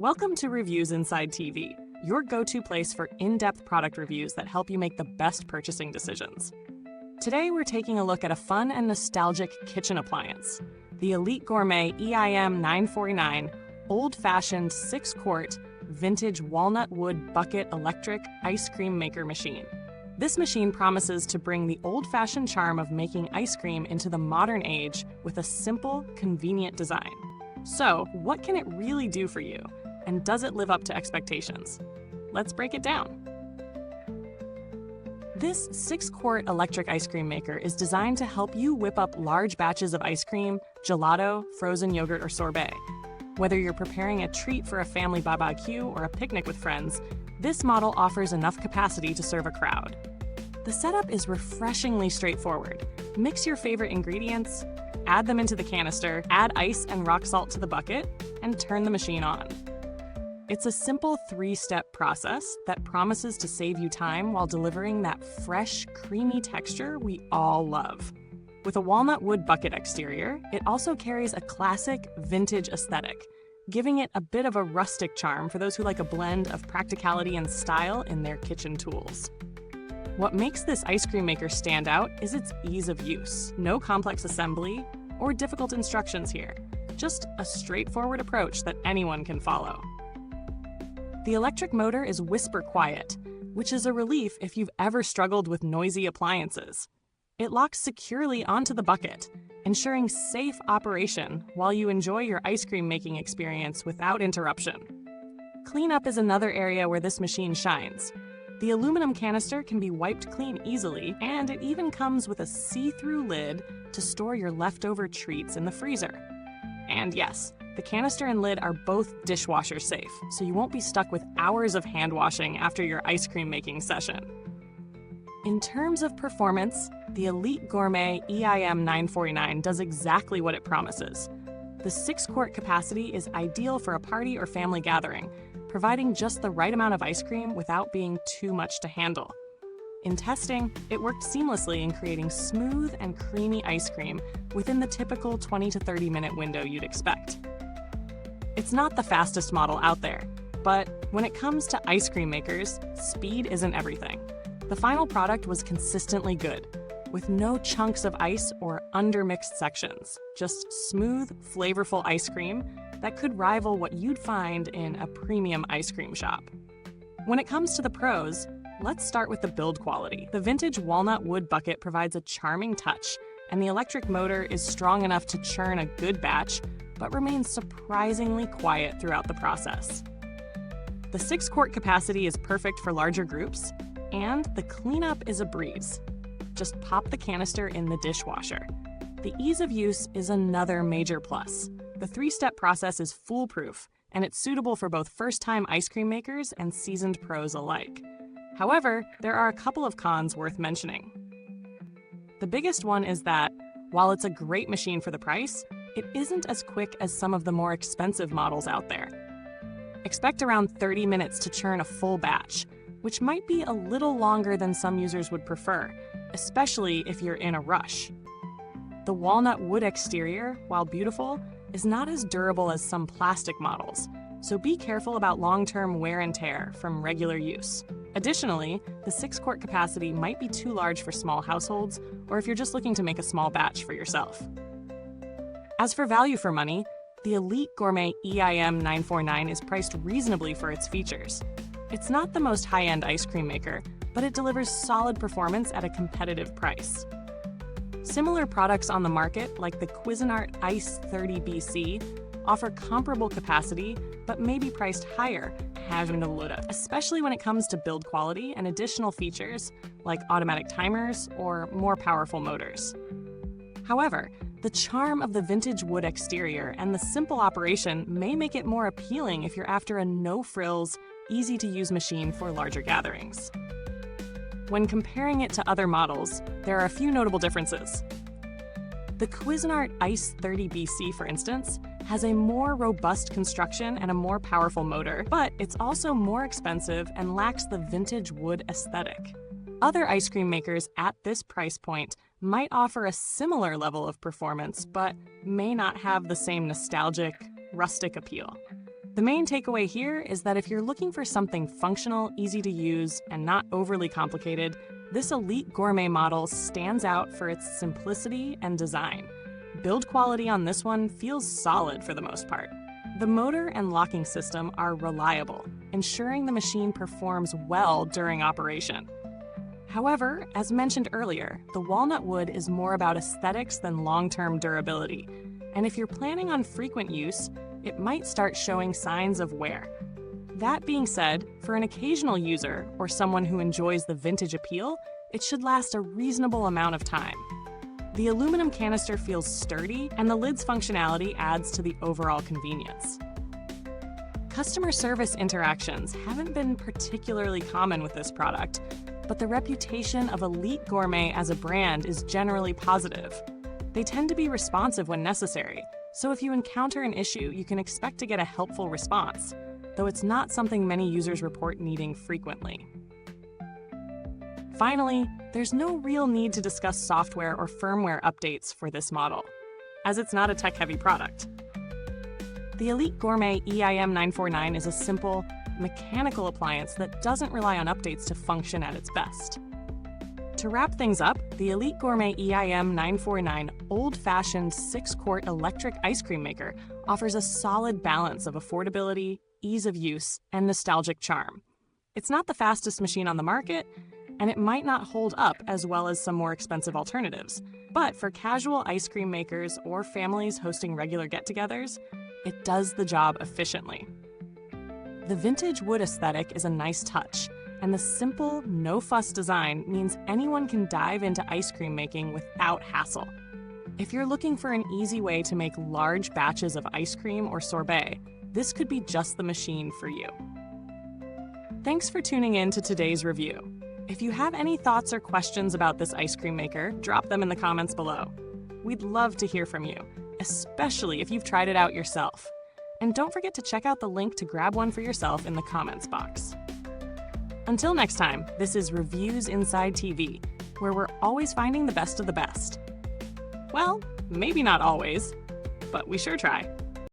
Welcome to Reviewsinsidetv, your go-to place for in-depth product reviews that help you make the best purchasing decisions. Today, we're taking a look at a fun and nostalgic kitchen appliance, the Elite Gourmet EIM949 old-fashioned 6-quart vintage walnut wood bucket electric ice cream maker machine. This machine promises to bring the old-fashioned charm of making ice cream into the modern age with a simple, convenient design. So, what can it really do for you? And does it live up to expectations? Let's break it down. This 6-quart electric ice cream maker is designed to help you whip up large batches of ice cream, gelato, frozen yogurt, or sorbet. Whether you're preparing a treat for a family barbecue or a picnic with friends, this model offers enough capacity to serve a crowd. The setup is refreshingly straightforward. Mix your favorite ingredients, add them into the canister, add ice and rock salt to the bucket, and turn the machine on. It's a simple 3-step process that promises to save you time while delivering that fresh, creamy texture we all love. With a walnut wood bucket exterior, it also carries a classic, vintage aesthetic, giving it a bit of a rustic charm for those who like a blend of practicality and style in their kitchen tools. What makes this ice cream maker stand out is its ease of use. No complex assembly or difficult instructions here, just a straightforward approach that anyone can follow. The electric motor is whisper quiet, which is a relief if you've ever struggled with noisy appliances. It locks securely onto the bucket, ensuring safe operation while you enjoy your ice cream making experience without interruption. Cleanup is another area where this machine shines. The aluminum canister can be wiped clean easily, and it even comes with a see-through lid to store your leftover treats in the freezer. And yes, the canister and lid are both dishwasher safe, so you won't be stuck with hours of hand washing after your ice cream making session. In terms of performance, the Elite Gourmet EIM949 does exactly what it promises. The 6-quart capacity is ideal for a party or family gathering, providing just the right amount of ice cream without being too much to handle. In testing, it worked seamlessly in creating smooth and creamy ice cream within the typical 20 to 30 minute window you'd expect. It's not the fastest model out there, but when it comes to ice cream makers, speed isn't everything. The final product was consistently good, with no chunks of ice or undermixed sections, just smooth, flavorful ice cream that could rival what you'd find in a premium ice cream shop. When it comes to the pros, let's start with the build quality. The vintage walnut wood bucket provides a charming touch, and the electric motor is strong enough to churn a good batch, but remains surprisingly quiet throughout the process. The 6-quart capacity is perfect for larger groups, and the cleanup is a breeze. Just pop the canister in the dishwasher. The ease of use is another major plus. The 3-step process is foolproof, and it's suitable for both first-time ice cream makers and seasoned pros alike. However, there are a couple of cons worth mentioning. The biggest one is that, while it's a great machine for the price, it isn't as quick as some of the more expensive models out there. Expect around 30 minutes to churn a full batch, which might be a little longer than some users would prefer, especially if you're in a rush. The walnut wood exterior, while beautiful, is not as durable as some plastic models, so be careful about long-term wear and tear from regular use. Additionally, the 6-quart capacity might be too large for small households, or if you're just looking to make a small batch for yourself. As for value for money, the Elite Gourmet EIM949 is priced reasonably for its features. It's not the most high-end ice cream maker, but it delivers solid performance at a competitive price. Similar products on the market, like the Cuisinart Ice 30BC, offer comparable capacity, but may be priced higher, especially when it comes to build quality and additional features, like automatic timers or more powerful motors. However, the charm of the vintage wood exterior and the simple operation may make it more appealing if you're after a no-frills, easy-to-use machine for larger gatherings. When comparing it to other models, there are a few notable differences. The Cuisinart Ice 30BC, for instance, has a more robust construction and a more powerful motor, but it's also more expensive and lacks the vintage wood aesthetic. Other ice cream makers at this price point might offer a similar level of performance, but may not have the same nostalgic, rustic appeal. The main takeaway here is that if you're looking for something functional, easy to use, and not overly complicated, this Elite Gourmet model stands out for its simplicity and design. Build quality on this one feels solid for the most part. The motor and locking system are reliable, ensuring the machine performs well during operation. However, as mentioned earlier, the walnut wood is more about aesthetics than long-term durability, and if you're planning on frequent use, it might start showing signs of wear. That being said, for an occasional user or someone who enjoys the vintage appeal, it should last a reasonable amount of time. The aluminum canister feels sturdy, and the lid's functionality adds to the overall convenience. Customer service interactions haven't been particularly common with this product, but the reputation of Elite Gourmet as a brand is generally positive. They tend to be responsive when necessary, so if you encounter an issue, you can expect to get a helpful response, though it's not something many users report needing frequently. Finally, there's no real need to discuss software or firmware updates for this model, as it's not a tech-heavy product. The Elite Gourmet EIM949 is a simple, mechanical appliance that doesn't rely on updates to function at its best. To wrap things up, the Elite Gourmet EIM949 old-fashioned 6-quart electric ice cream maker offers a solid balance of affordability, ease of use, and nostalgic charm. It's not the fastest machine on the market, and it might not hold up as well as some more expensive alternatives, but for casual ice cream makers or families hosting regular get-togethers, it does the job efficiently. The vintage wood aesthetic is a nice touch, and the simple, no-fuss design means anyone can dive into ice cream making without hassle. If you're looking for an easy way to make large batches of ice cream or sorbet, this could be just the machine for you. Thanks for tuning in to today's review. If you have any thoughts or questions about this ice cream maker, drop them in the comments below. We'd love to hear from you, especially if you've tried it out yourself. And don't forget to check out the link to grab one for yourself in the comments box. Until next time, this is Reviewsinside.tv, where we're always finding the best of the best. Well, maybe not always, but we sure try.